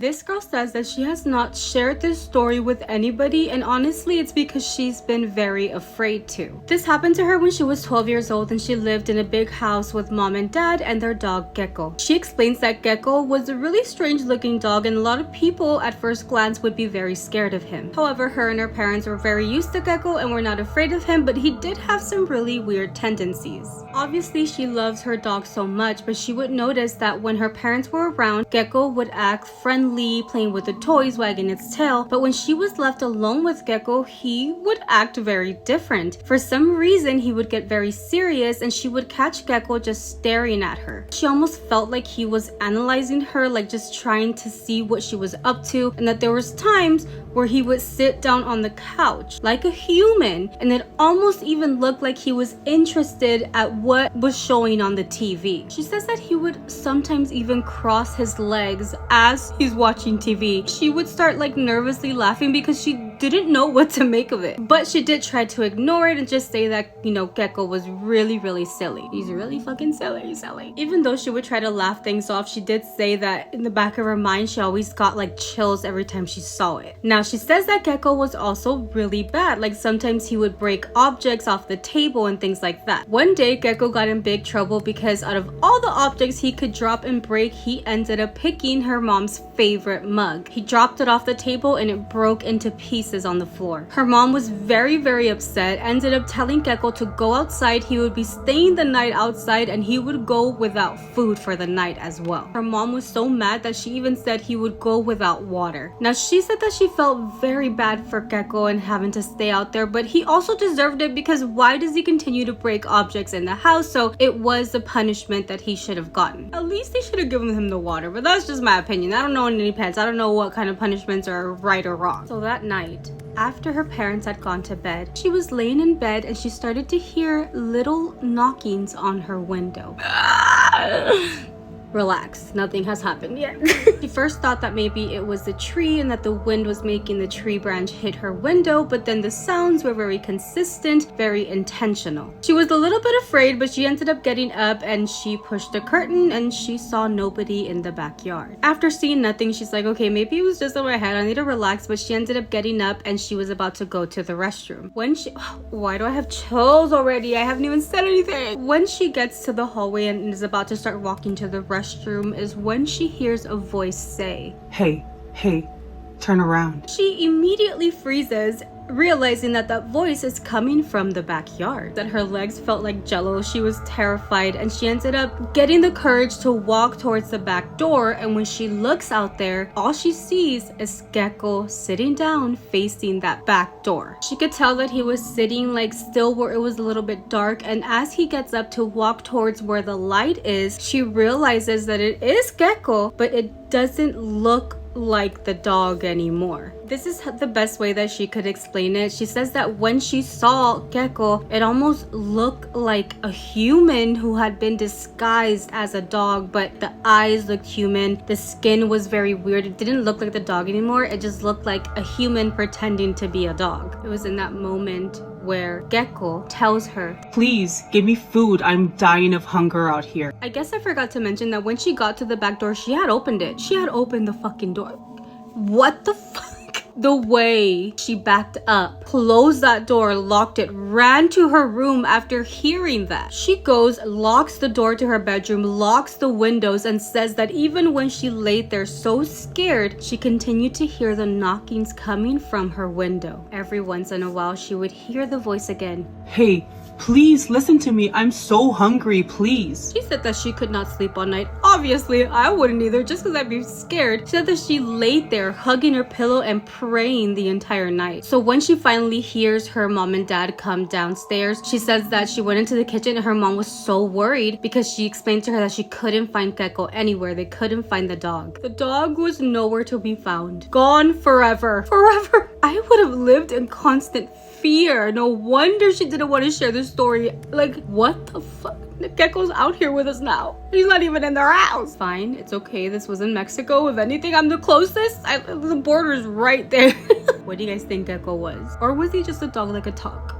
This girl says that she has not shared this story with anybody, and honestly it's because she's been very afraid to. This happened to her when she was 12 years old and she lived in a big house with mom and dad and their dog Keko. She explains that Keko was a really strange looking dog and a lot of people at first glance would be very scared of him. However, her and her parents were very used to Keko and were not afraid of him, but he did have some really weird tendencies. Obviously she loves her dog so much, but she would notice that when her parents were around, Keko would act friendly, playing with the toys, wagging its tail, but when she was left alone with Keko, he would act very different. For some reason, he would get very serious and she would catch Keko just staring at her. She almost felt like he was analyzing her, like just trying to see what she was up to, and that there was times where he would sit down on the couch like a human, and it almost even looked like he was interested at what was showing on the TV. She says that he would sometimes even cross his legs as he's watching TV. She would start like nervously laughing because she didn't know what to make of it. But she did try to ignore it and just say that, you know, Keko was really silly. He's really fucking silly. Even though she would try to laugh things off, she did say that in the back of her mind, she always got like chills every time she saw it. Now, she says that Keko was also really bad. Like sometimes he would break objects off the table and things like that. One day, Keko got in big trouble because out of all the objects he could drop and break, he ended up picking her mom's favorite mug. He dropped it off the table and it broke into pieces on the floor. Her mom was very upset, ended up telling Keko to go outside. He would be staying the night outside and he would go without food for the night as well. Her mom was so mad that she even said he would go without water. Now, she said that she felt very bad for Keko and having to stay out there, but he also deserved it because why does he continue to break objects in the house? So it was the punishment that he should have gotten. At least they should have given him the water, but that's just my opinion. I don't know any pets. I don't know what kind of punishments are right or wrong. So that night, after her parents had gone to bed, she was laying in bed and she started to hear little knockings on her window. Relax, nothing has happened yet. She first thought that maybe it was the tree and that the wind was making the tree branch hit her window, but then the sounds were very consistent, very intentional. She was a little bit afraid, but she ended up getting up and she pushed the curtain and she saw nobody in the backyard. After seeing nothing, she's like, okay, maybe it was just in my head, I need to relax, but she ended up getting up and she was about to go to the restroom. Why do I have chills already? I haven't even said anything. When she gets to the hallway and is about to start walking to the restroom is when she hears a voice say, hey, turn around. She immediately freezes, realizing that that voice is coming from the backyard. That her legs felt like jello. She was terrified and she ended up getting the courage to walk towards the back door, and when she looks out there, all she sees is Keko sitting down facing that back door. She could tell that he was sitting like still where it was a little bit dark, and as he gets up to walk towards where the light is, she realizes that it is Keko, but it doesn't look like the dog anymore. This is the best way that she could explain it. She says that when she saw Keko, it almost looked like a human who had been disguised as a dog, but the eyes looked human. The skin was very weird. It didn't look like the dog anymore. It just looked like a human pretending to be a dog. It was in that moment where Keko tells her, please give me food, I'm dying of hunger out here. I guess I forgot to mention that when she got to the back door, she had opened it. She had opened the fucking door. What the fuck? The way she backed up, closed that door, locked it, ran to her room after hearing that. She goes, locks the door to her bedroom, locks the windows, and says that even when she laid there so scared, she continued to hear the knockings coming from her window. Every once in a while, she would hear the voice again. Hey, please listen to me. I'm so hungry, please. She said that she could not sleep all night. Obviously, I wouldn't either, just because I'd be scared. She said that she laid there hugging her pillow and praying the entire night. So when she finally hears her mom and dad come downstairs, she says that she went into the kitchen and her mom was so worried because she explained to her that she couldn't find Keko anywhere. They couldn't find the dog. The dog was nowhere to be found. Gone forever. Forever. I would have lived in constant fear. No wonder she didn't want to share this story. Like, what the fuck? Keko's out here with us now. He's not even in their house. Fine, it's okay. This was in Mexico. If anything, I'm the closest. The border's right there. What do you guys think Keko was? Or was he just a dog that could talk?